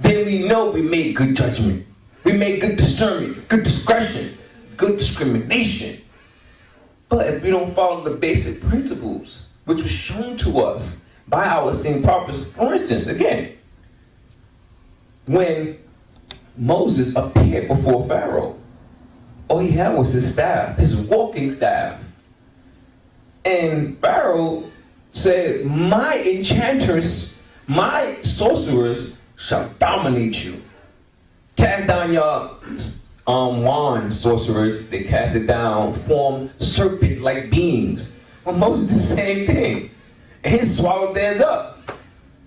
then we know we made good judgment. We made good discernment, good discretion, good discrimination. But if we don't follow the basic principles, which was shown to us by our esteemed prophets, for instance, again, when Moses appeared before Pharaoh, all he had was his staff, his walking staff. And Pharaoh said, my enchanters, my sorcerers shall dominate you. Cast down your wand, sorcerers. They cast it down, form serpent-like beings. Well, Moses did the same thing. And he swallowed theirs up.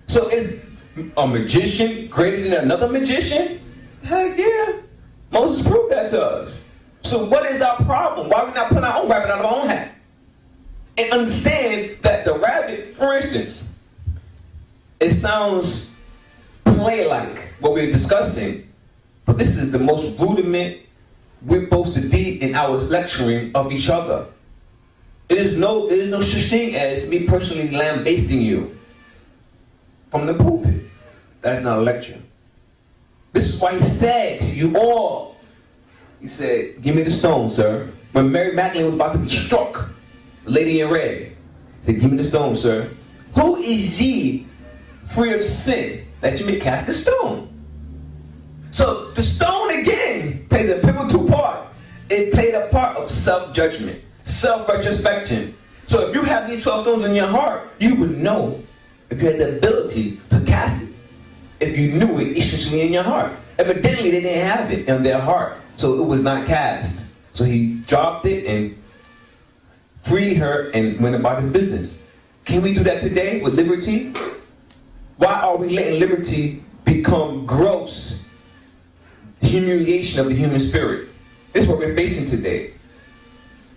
So is a magician greater than another magician? Heck yeah. Moses proved that to us. So what is our problem? Why are we not putting our own rabbit out of our own hat? And understand that the rabbit, for instance, it sounds play-like what we're discussing, but this is the most rudiment we're supposed to be in our lecturing of each other. There is no such thing as me personally lambasting you from the pulpit. That's not a lecture. This is why he said to you all, he said, give me the stone, sir. When Mary Magdalene was about to be struck, the lady in red, he said, give me the stone, sir. Who is ye free of sin that you may cast the stone? So the stone again plays a pivotal part. It played a part of self-judgment, self-retrospection. So if you have these 12 stones in your heart, you would know if you had the ability to cast it. If you knew it essentially in your heart. Evidently they didn't have it in their heart, so it was not cast. So he dropped it and freed her and went about his business. Can we do that today with liberty? Why are we letting liberty become gross humiliation of the human spirit? This is what we're facing today.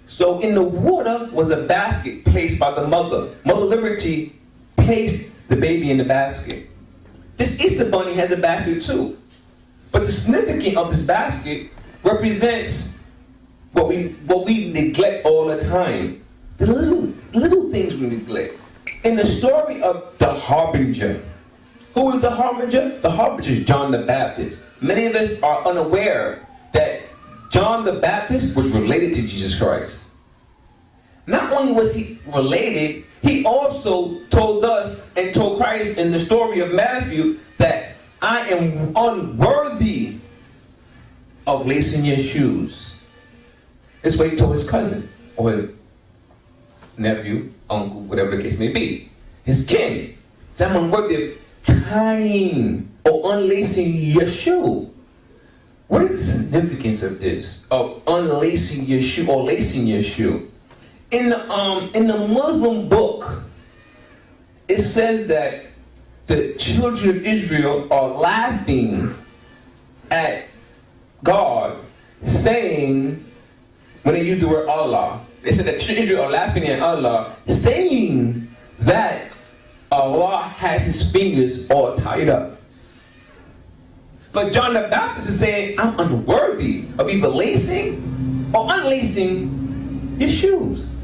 So in the water was a basket placed by the mother. Mother Liberty placed the baby in the basket. This Easter bunny has a basket too. But the significance of this basket represents what we neglect all the time. The little things we neglect. In the story of the Harbinger, who is the Harbinger? The Harbinger is John the Baptist. Many of us are unaware that John the Baptist was related to Jesus Christ. Not only was he related, he also told us and told Christ in the story of Matthew that I am unworthy of lacing your shoes. This is what he told his cousin or his nephew, uncle, whatever the case may be. His kin. He said, I'm unworthy of tying or unlacing your shoe. What is the significance of this? Of unlacing your shoe or lacing your shoe? In the Muslim book, it says that the children of Israel are laughing at God, saying, when they use the word Allah, they said that children of Israel are laughing at Allah, saying that Allah has his fingers all tied up. But John the Baptist is saying, I'm unworthy of either lacing or unlacing your shoes.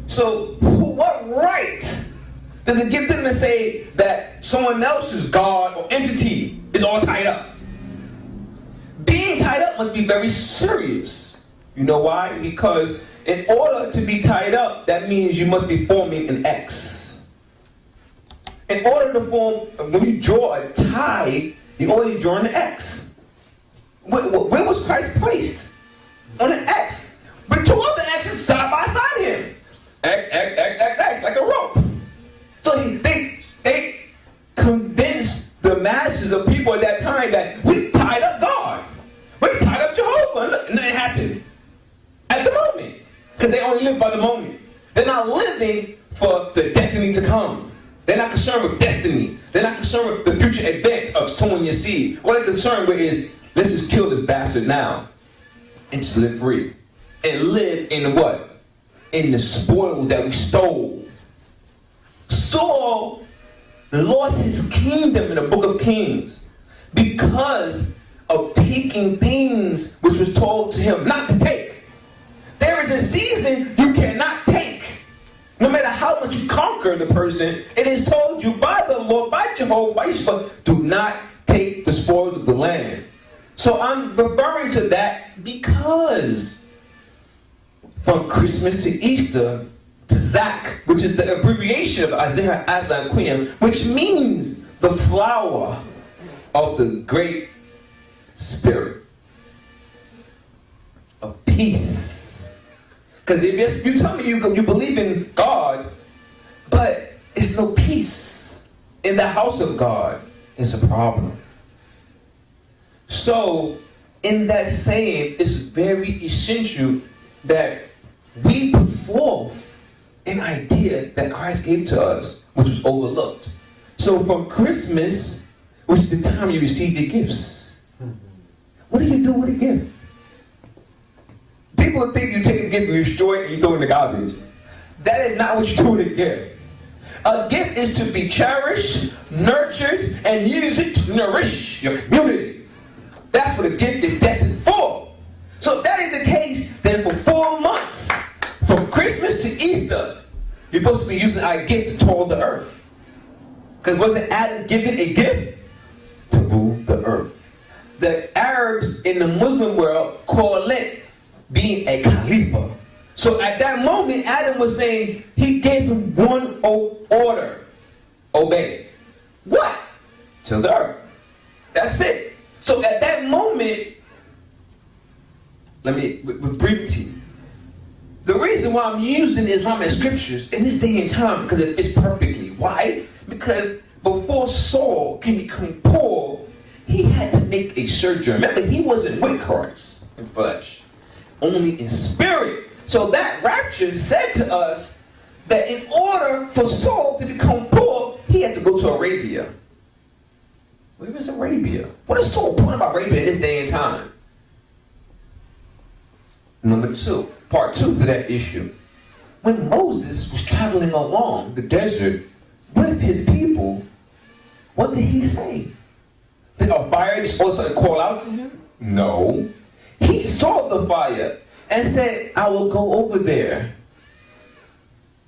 So what right does it give them to say that someone else's God or entity is all tied up? Being tied up must be very serious. You know why? Because in order to be tied up, that means you must be forming an X. In order to form, when you draw a tie, you always draw an X. Where was Christ placed? On an X. With two other X's side by side him. X, X, X, X, X, like a rope. So they convinced the masses of people at that time that we tied up God. We tied up Jehovah. And nothing happened. At the moment. Because they only live by the moment. They're not living for the destiny to come. They're not concerned with destiny. They're not concerned with the future events of sowing your seed. What they're concerned with is, let's just kill this bastard now. And just live free. And live in what? In the spoil that we stole. Saul lost his kingdom in the book of Kings because of taking things which was told to him not to take. There is a season you cannot take. No matter how much you conquer the person, it is told you by the Lord, by Jehovah, by Yeshua, do not take the spoils of the land. So I'm referring to that because from Christmas to Easter to Zach, which is the abbreviation of Isaiah Aslan Queen, which means the flower of the great spirit of peace. Because if you tell me you believe in God, but it's no peace in the house of God, it's a problem. So, in that saying, it's very essential that we put forth an idea that Christ gave to us, which was overlooked. So from Christmas, which is the time you receive your gifts, what do you do with a gift? People think you take a gift and you destroy it and you throw it in the garbage. That is not what you do with a gift. A gift is to be cherished, nurtured, and use it to nourish your community. That's what a gift is destined for. So if that is the case, then for 4 months, from Christmas to Easter, you're supposed to be using our gift to toil the earth. Because wasn't Adam given a gift? To rule the earth. The Arabs in the Muslim world call it being a Khalifa. So at that moment, Adam was saying, he gave him one order. Obey. What? Till the earth. That's it. So at that moment, let me, with brevity, the reason why I'm using Islamic scriptures in this day and time, because it fits perfectly. Why? Because before Saul can become Paul, he had to make a sojourn. Remember, he wasn't with Christ in flesh, only in spirit. So that rapture said to us that in order for Saul to become Paul, he had to go to Arabia. Where is Arabia? What is so important about Arabia in this day and time? Number 2, part 2 for that issue. When Moses was traveling along the desert with his people, what did he say? Did a fire just all of a sudden call out to him? No. He saw the fire and said, I will go over there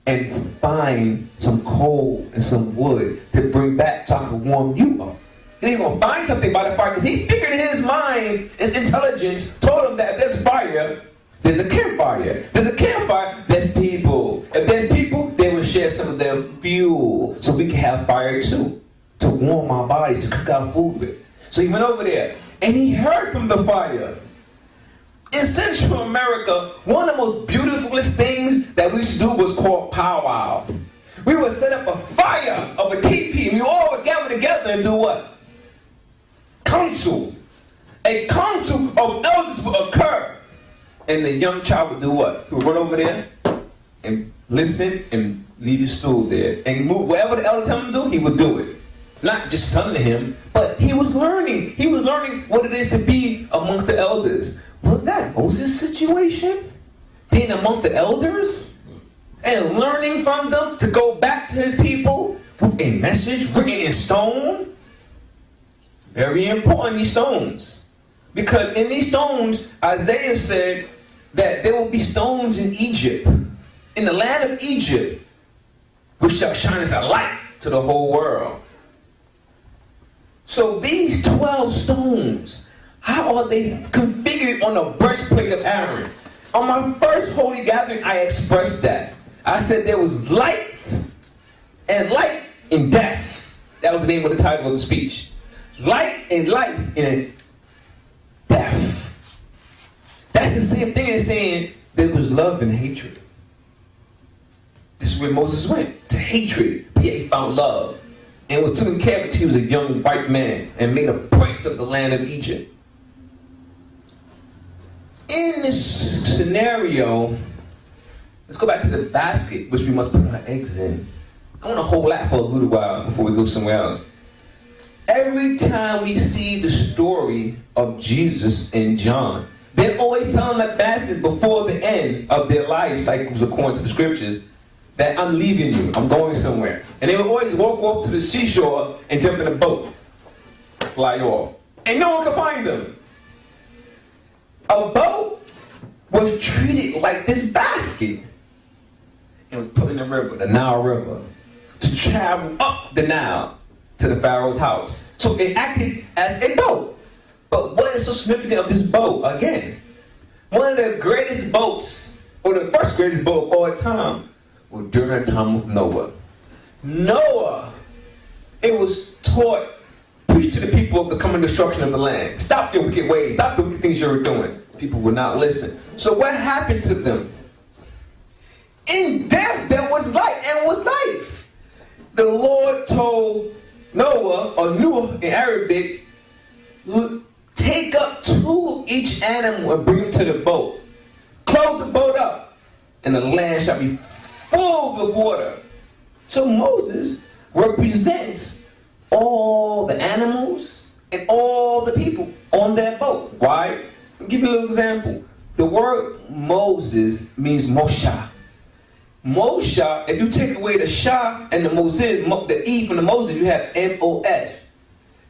and find some coal and some wood to bring back so I can warm you up. He's going to find something by the fire because he figured in his mind, his intelligence told him that if there's fire, there's a campfire. There's a campfire, there's people. If there's people, they will share some of their fuel so we can have fire too, to warm our bodies, to cook our food with. So he went over there and he heard from the fire. In Central America, one of the most beautifulest things that we used to do was called powwow. We would set up a fire of a teepee and we all would gather together and do what? Council. A council of elders would occur. And the young child would do what? He would run over there and listen and leave his stool there. And move whatever the elder told him to do, he would do it. Not just something to him, but he was learning. He was learning what it is to be amongst the elders. Was that Moses' situation? Being amongst the elders? And learning from them to go back to his people with a message written in stone? Very important, these stones. Because in these stones, Isaiah said that there will be stones in Egypt, in the land of Egypt, which shall shine as a light to the whole world. So these 12 stones, how are they configured on the breastplate of Aaron? On my first holy gathering, I expressed that. I said there was light and light in death. That was the name of the title of the speech. Light and light in death. That's the same thing as saying there was love and hatred. This is where Moses went, to hatred, but yet he found love. And was taken care of. He was a young white man and made a prince of the land of Egypt. In this scenario, let's go back to the basket which we must put our eggs in. I want to hold that for a little while before we go somewhere else. Every time we see the story of Jesus and John, they're always telling that basket before the end of their life cycles, according to the scriptures, that I'm leaving you, I'm going somewhere. And they would always walk off to the seashore and jump in a boat, fly off. And no one could find them. A boat was treated like this basket and was put in the river, the Nile River, to travel up the Nile, to the Pharaoh's house. So it acted as a boat. But what is so significant of this boat? Again, one of the greatest boats, or the first greatest boat of all time, was during the time of Noah. Noah, it was taught, preach to the people of the coming destruction of the land. Stop your wicked ways. Stop the wicked things you were doing. People would not listen. So what happened to them? In death there was light and was life. The Lord told Noah, or Noah in Arabic, take up 2 each animal and bring them to the boat. Close the boat up, and the land shall be full of water. So Moses represents all the animals and all the people on that boat. Why? I'll give you a little example. The word Moses means Moshe. Moshe, if you take away the Shah and the Moses, the E from the Moses, you have M-O-S.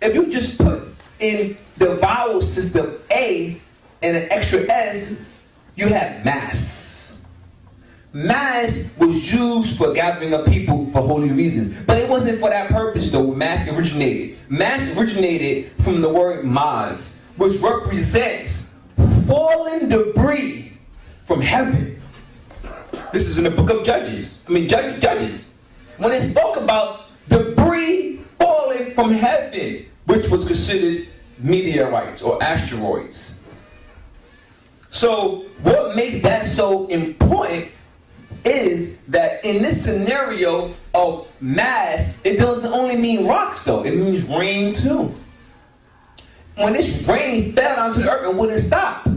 If you just put in the vowel system A and an extra S, you have mass. Mass was used for gathering of people for holy reasons. But it wasn't for that purpose though. Mass originated. Mass originated from the word Maz, which represents fallen debris from heaven. This is in the book of Judges. Judges. When it spoke about debris falling from heaven, which was considered meteorites or asteroids. So what makes that so important is that in this scenario of mass, it doesn't only mean rocks though, it means rain too. When this rain fell onto the earth and wouldn't stop,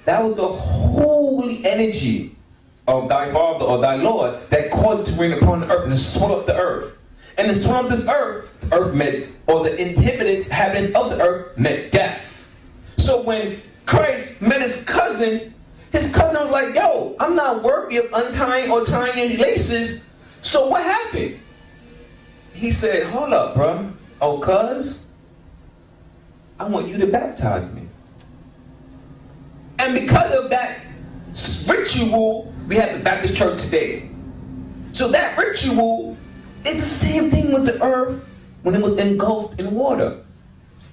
that was the holy energy of thy Father or thy Lord that caused it to rain upon the earth and swallow up the earth. And the swallow of this earth, the earth meant, or the inhabitants of the earth meant death. So when Christ met his cousin was like, yo, I'm not worthy of untying or tying your laces. So what happened? He said, hold up, bro. Oh, cuz, I want you to baptize me. And because of that ritual, we have the Baptist church today. So that ritual is the same thing with the earth when it was engulfed in water.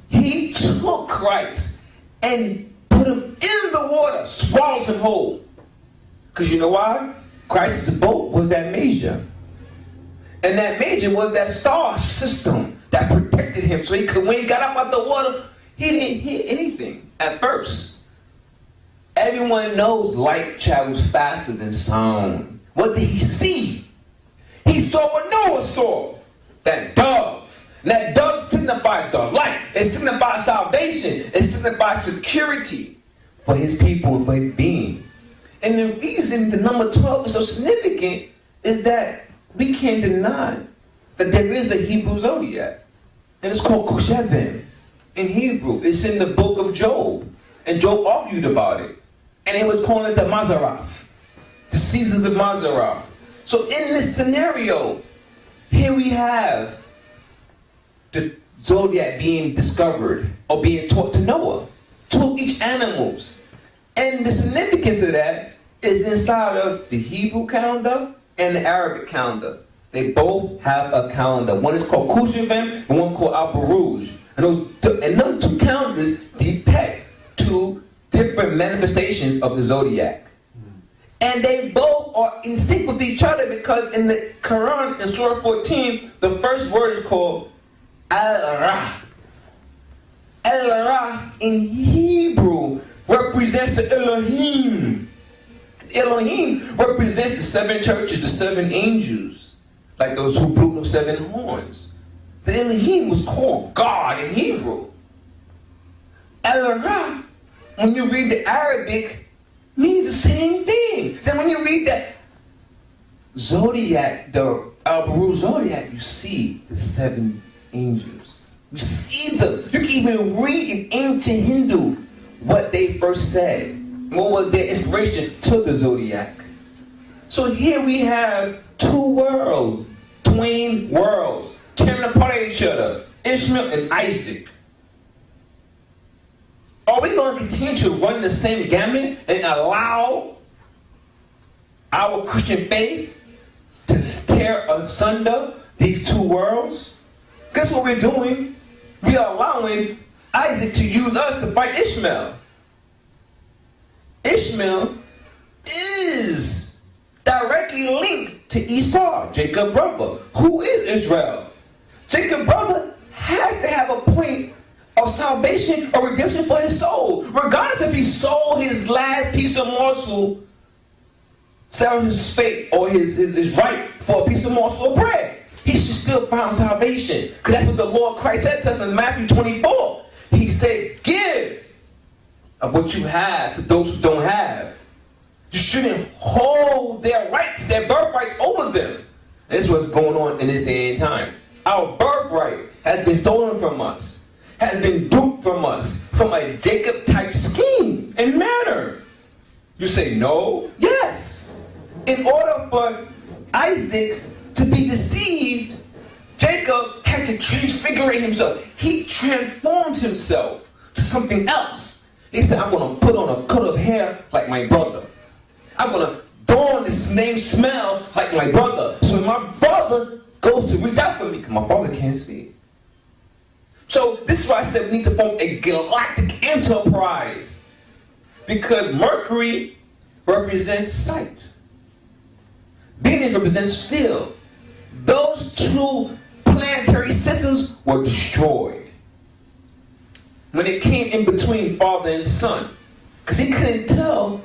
He took Christ and put him in the water, swallowed him whole. Because you know why? Christ's boat was that major. And that major was that star system that protected him. So he could, when he got up out the water, he didn't hear anything at first. Everyone knows light travels faster than sound. What did he see? He saw what Noah saw. That dove. And that dove signified the light. It signified salvation. It signified security for his people and for his being. And the reason the number 12 is so significant is that we can't deny that there is a Hebrew zodiac. And it's called Koshevin in Hebrew. It's in the book of Job. And Job argued about it. And it was calling it the Mazaraf. The seasons of Mazaraf. So in this scenario, here we have the zodiac being discovered or being taught to Noah. 2 each animals. And the significance of that is inside of the Hebrew calendar and the Arabic calendar. They both have a calendar. One is called Kushevim and one called Al-Baruj. And those 2 calendars depict 2 different manifestations of the zodiac. And they both are in sync with each other because in the Quran, in Surah 14, the first word is called Al-Ra. Al-Ra in Hebrew represents the Elohim. Elohim represents the 7 churches, the 7 angels, like those who blew the 7 horns. The Elohim was called God in Hebrew. Al-Ra, when you read the Arabic, means the same thing. Then when you read the zodiac, the Al-Baruj zodiac, you see the 7 angels. You see them. You can even read in ancient Hindu what they first said. What was their inspiration to the zodiac? So here we have 2 worlds, twin worlds, tearing apart each other. Ishmael and Isaac. Are we going to continue to run the same gamut and allow our Christian faith to tear asunder these 2 worlds? Guess what we're doing? We are allowing Isaac to use us to fight Ishmael. Ishmael is directly linked to Esau, Jacob's brother. Who is Israel? Jacob's brother has to have a point of salvation or redemption for his soul. Regardless if he sold his last piece of morsel, selling his fate or his right for a piece of morsel of bread, he should still find salvation. Because that's what the Lord Christ said to us in Matthew 24. He said, give of what you have to those who don't have. You shouldn't hold their rights, their birthrights over them. And this is what's going on in this day and time. Our birthright has been stolen from us, has been duped from us, from a Jacob-type scheme and manner. You say no? Yes. In order for Isaac to be deceived, Jacob had to transfigure himself. He transformed himself to something else. He said, I'm going to put on a coat of hair like my brother. I'm going to don the same smell like my brother. So when my brother goes to reach out for me, because my father can't see it. So this is why I said we need to form a galactic enterprise. Because Mercury represents sight. Venus represents feel. Those two planetary systems were destroyed when it came in between father and son. Because he couldn't tell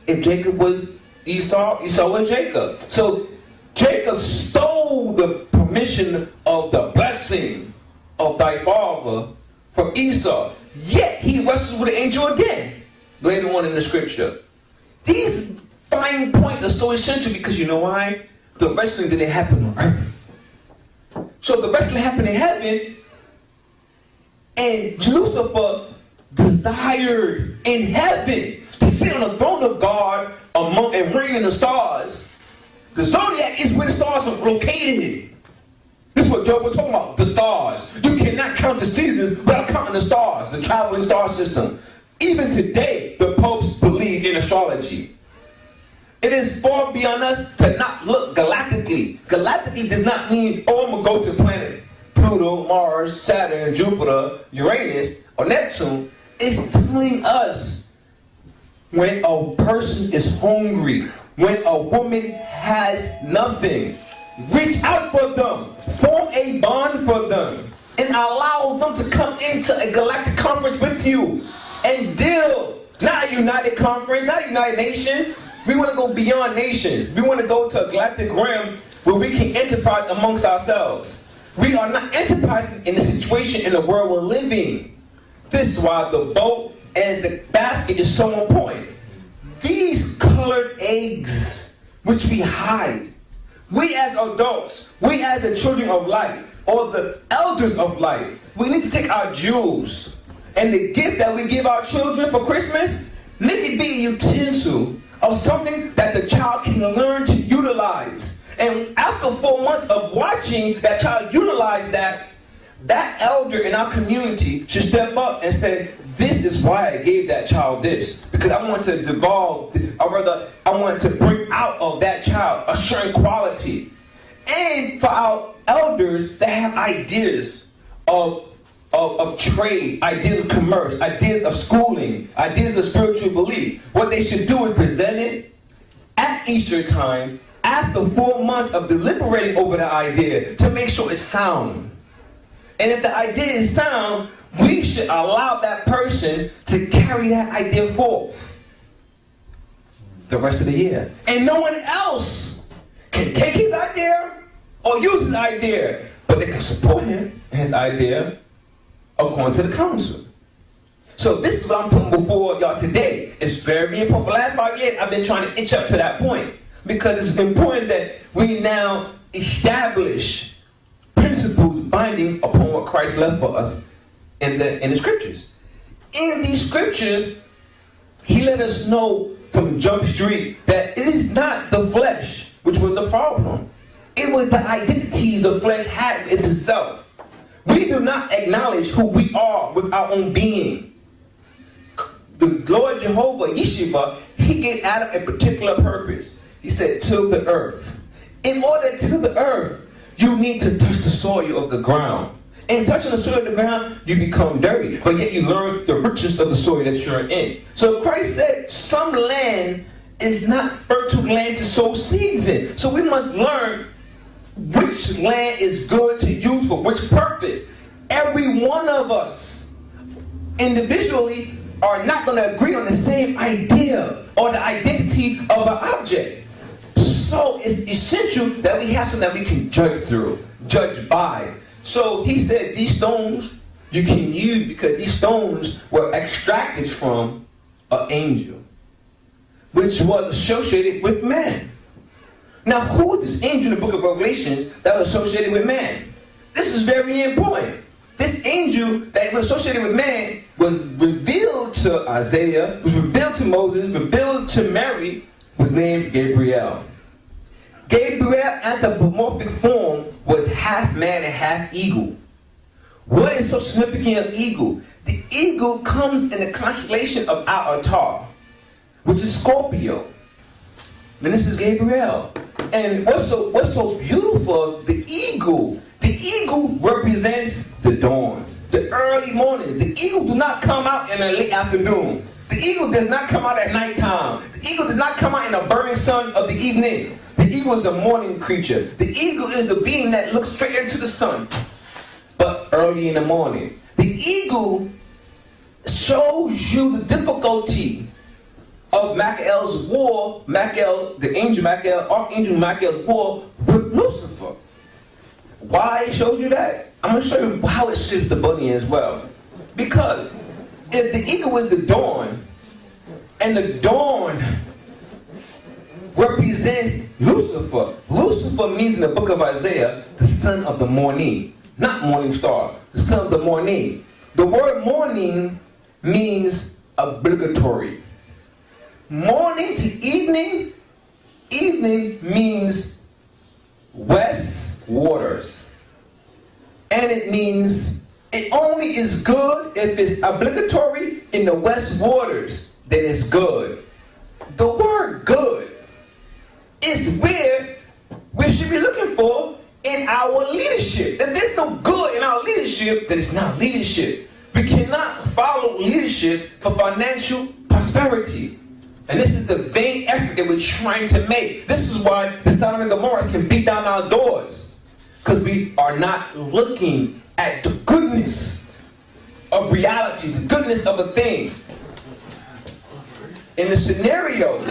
if Jacob was Esau, Esau was Jacob. So Jacob stole the permission of the blessing of thy father from Esau. Yet he wrestled with the angel again later on in the scripture. These fine points are so essential because you know why? The wrestling didn't happen on earth. So the wrestling happened in heaven, and Lucifer desired in heaven to sit on the throne of God among and reign in the stars. The zodiac is where the stars are located. This is what Job was talking about, the stars. You cannot count the seasons without counting the stars, the traveling star system. Even today, the popes believe in astrology. It is far beyond us to not look galactically. Galactically does not mean, oh, I'm going to go to the planet Pluto, Mars, Saturn, Jupiter, Uranus, or Neptune. It's telling us when a person is hungry, when a woman has nothing, reach out for them, form a bond for them, and allow them to come into a galactic conference with you and deal. Not a united conference, not a united nation. We want to go beyond nations. We want to go to a galactic realm where we can enterprise amongst ourselves. We are not enterprising in the situation in the world we're living. This is why the boat and the basket is so important. These colored eggs, which we hide, we as adults, we as the children of light, or the elders of light, we need to take our jewels and the gift that we give our children for Christmas, make it be a utensil of something that the child can learn to utilize. And after 4 months of watching that child utilize that elder in our community should step up and say, this is why I gave that child this. Because I want to devolve, or rather, I want to bring out of that child a certain quality. And for our elders that have ideas of trade, ideas of commerce, ideas of schooling, ideas of spiritual belief, what they should do is present it at Easter time after 4 months of deliberating over the idea to make sure it's sound. And if the idea is sound, we should allow that person to carry that idea forth the rest of the year. And no one else can take his idea or use his idea, but they can support him and his idea according to the council. So this is what I'm putting before y'all today. It's very important. For the last 5 years, I've been trying to itch up to that point because it's important that we now establish principles binding upon what Christ left for us in the scriptures. In these scriptures, he let us know from Jump Street that it is not the flesh which was the problem. It was the identity the flesh had in itself. We do not acknowledge who we are with our own being. The Lord Jehovah, Yeshua, he gave Adam a particular purpose. He said, till the earth. In order to the earth, you need to touch the soil of the ground. And touching the soil of the ground, you become dirty. But yet you learn the richness of the soil that you're in. So Christ said some land is not fertile land to sow seeds in. So we must learn which land is good to use for which purpose. Every one of us individually are not going to agree on the same idea or the identity of an object. So it's essential that we have something that we can judge by. So he said these stones you can use because these stones were extracted from an angel, which was associated with man. Now, who is this angel in the book of Revelations that was associated with man? This is very important. This angel that was associated with man was revealed to Isaiah, was revealed to Moses, revealed to Mary, was named Gabriel. Gabriel, anthropomorphic form, was half man and half eagle. What is so significant of eagle? The eagle comes in the constellation of Ahua, which is Scorpio. And this is Gabriel. And what's so beautiful, the eagle represents the dawn, the early morning. The eagle does not come out in the late afternoon. The eagle does not come out at nighttime. The eagle does not come out in the burning sun of the evening. The eagle is a morning creature. The eagle is the being that looks straight into the sun, but early in the morning. The eagle shows you the difficulty of Michael's war, Archangel Michael's war with Lucifer. Why it shows you that? I'm going to show you how it shifts the bunny as well. Because if the eagle is the dawn, and the dawn represents Lucifer. Lucifer means in the book of Isaiah, the son of the morning. Not morning star, the son of the morning. The word morning means obligatory. Morning to evening, evening means west waters. And it means it only is good if it's obligatory in the west waters, then it's good. The word good is where we should be looking for in our leadership. If there's no good in our leadership, then it's not leadership. We cannot follow leadership for financial prosperity. And this is the vain effort that we're trying to make. This is why the Sodom and Gomorrah can beat down our doors. Because we are not looking at the goodness of reality, the goodness of a thing. In the scenario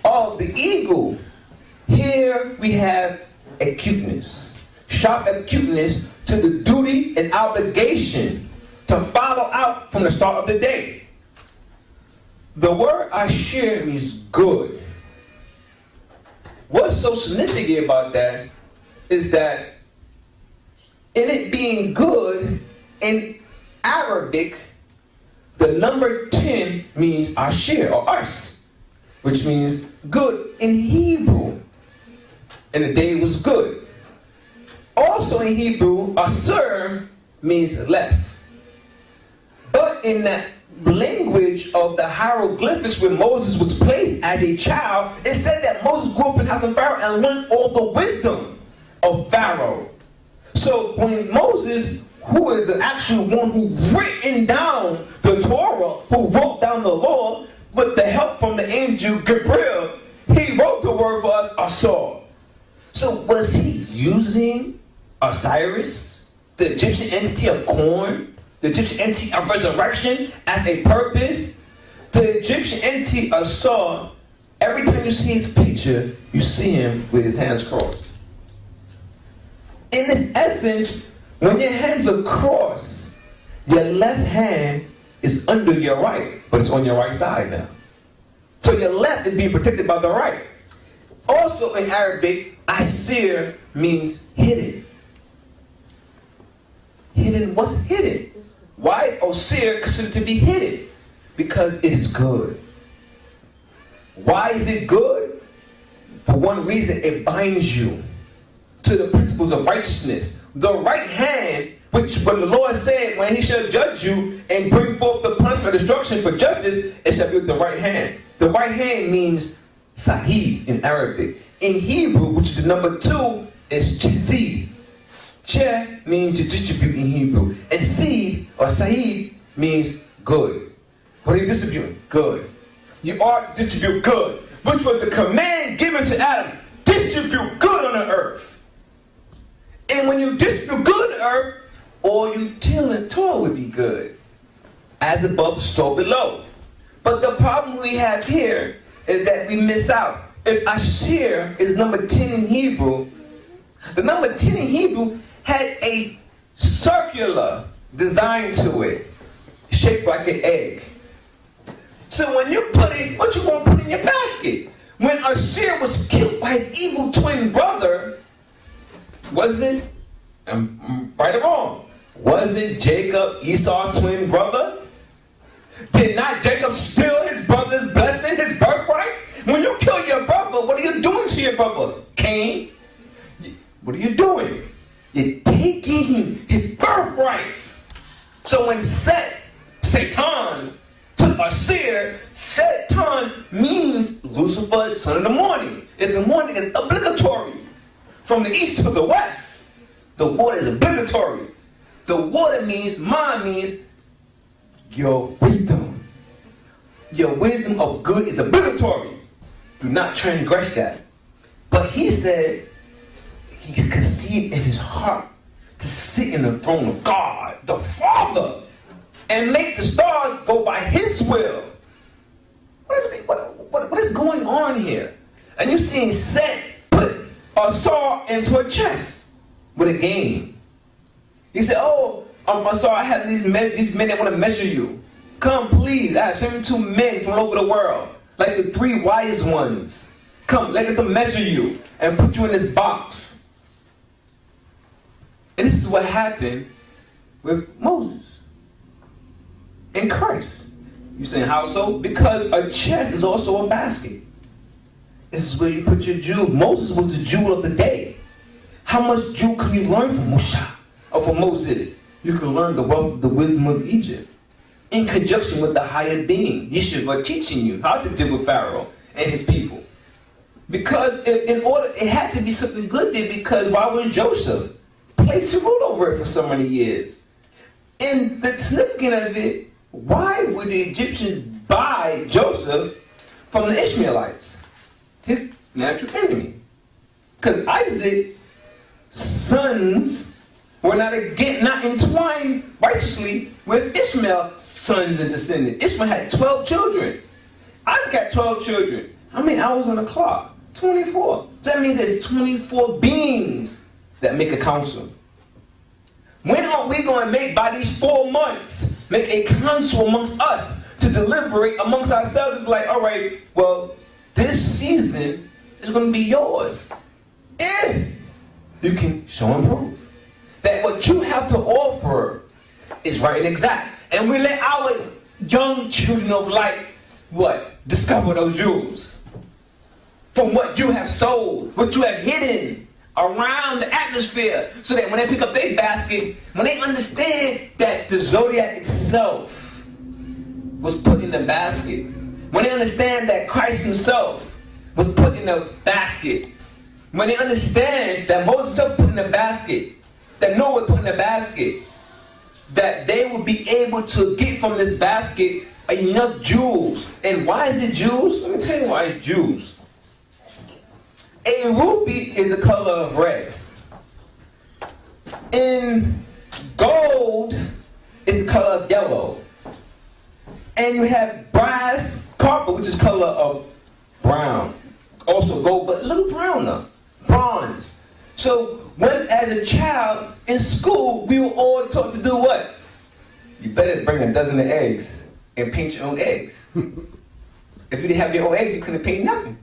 of the eagle, here we have acuteness. Sharp acuteness to the duty and obligation to follow out from the start of the day. The word Asher means good. What's so significant about that is that in it being good, in Arabic, the number 10 means Asher or us, which means good in Hebrew. And the day was good. Also in Hebrew, Asher means left. But in that language of the hieroglyphics where Moses was placed as a child, it said that Moses grew up in the house of Pharaoh and learned all the wisdom of Pharaoh. So when Moses, who is the actual one who written down the Torah, who wrote down the law, with the help from the angel Gabriel, he wrote the word for us, Asar. So was he using Osiris, the Egyptian entity of corn, the Egyptian entity of resurrection, as a purpose? The Egyptian entity of Asar, every time you see his picture, you see him with his hands crossed. In this essence, when your hands are crossed, your left hand is under your right, but it's on your right side now. So your left is being protected by the right. Also in Arabic, Asir means hidden. Hidden, what's hidden? Why is Osir considered to be hidden? Because it is good. Why is it good? For one reason, it binds you to the principles of righteousness. The right hand, which when the Lord said, when he shall judge you and bring forth the punishment of destruction for justice, it shall be with the right hand. The right hand means Sahib in Arabic. In Hebrew, which is the number 2, is Chesed. Che means to distribute in Hebrew. And seed, or sahib, means good. What are you distributing? Good. You are to distribute good, which was the command given to Adam. Distribute good on the earth. And when you distribute good on the earth, all you till and toil would be good. As above, so below. But the problem we have here is that we miss out. If Asher is number 10 in Hebrew, the number 10 in Hebrew has a circular design to it, shaped like an egg. So when you put it, what you going to put in your basket? When Asher was killed by his evil twin brother, was it, right or wrong, was it Jacob, Esau's twin brother? Did not Jacob steal his brother's blessing, his birthright? When you kill your brother, what are you doing to your brother? Cain, what are you doing? You're taking his birthright. So when Satan took Asher, Satan means Lucifer, son of the morning. If the morning is obligatory. From the east to the west, the water is obligatory. The water means, means your wisdom. Your wisdom of good is obligatory. Do not transgress that. But he said he conceived in his heart to sit in the throne of God, the Father, and make the stars go by his will. What is going on here? And you're seeing Seth put a saw into a chest with a game. He said, oh, I'm sorry, I have these men that want to measure you. Come, please. I have 72 men from all over the world, like the 3 wise ones. Come, let them measure you and put you in this box. And this is what happened with Moses and Christ. You saying, how so? Because a chest is also a basket. This is where you put your jewel. Moses was the jewel of the day. How much jewel can you learn from Moshe or from Moses? You can learn the wealth, the wisdom of Egypt, in conjunction with the higher being, Yeshua, teaching you how to deal with Pharaoh and his people. Because it had to be something good there, because why was Joseph placed to rule over it for so many years? And the significance of it, why would the Egyptians buy Joseph from the Ishmaelites, his natural enemy? Because Isaac's sons were not entwined righteously with Ishmael's sons and descendants. Ishmael had 12 children. Isaac had 12 children. How many hours on the clock? 24. So that means there's 24 beings that make a council. When are we going to make, by these 4 months, make a council amongst us to deliberate amongst ourselves and be like, all right, well, this season is going to be yours if you can show and prove that what you have to offer is right and exact. And we let our young children of light, discover those jewels from what you have sold, what you have hidden around the atmosphere, so that when they pick up their basket, when they understand that the zodiac itself was put in the basket, when they understand that Christ himself was put in the basket, when they understand that Moses was put in the basket, that Noah was put in the basket, that they would be able to get from this basket enough jewels. And why is it jewels? Let me tell you why it's jewels. A ruby is the color of red. And gold is the color of yellow. And you have brass, copper, which is color of brown. Also gold, but a little browner. Bronze. So when, as a child in school, we were all taught to do what? You better bring a dozen of eggs and paint your own eggs. If you didn't have your own eggs, you couldn't paint nothing.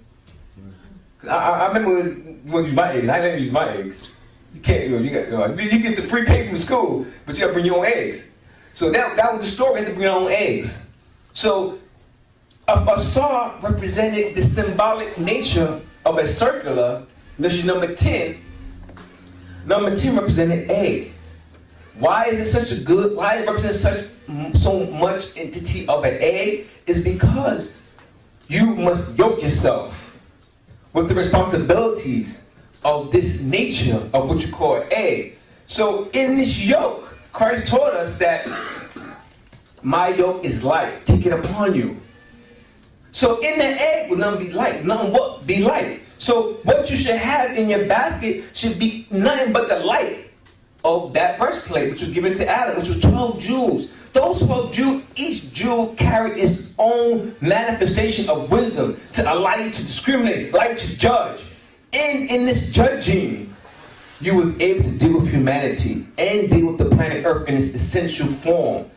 I remember when you use my eggs. I didn't use my eggs. You can't. You get the free paint from school, but you got to bring your own eggs. So that was the story. You had to bring your own eggs. So a saw represented the symbolic nature of a circular. Mission number 10. Number 10 represented egg. Why is it such a good? Why it represents so much entity of an egg? Is because you must yoke yourself with the responsibilities of this nature of what you call egg. So in this yoke, Christ taught us that my yoke is light. Take it upon you. So in the egg will nothing be light. Nothing but be light. So what you should have in your basket should be nothing but the light of that breastplate, which was given to Adam, which was 12 jewels. Those 12 jewels, each jewel carried its own manifestation of wisdom to allow you to discriminate, allow you to judge. And in this judging, you was able to deal with humanity and deal with the planet Earth in its essential form.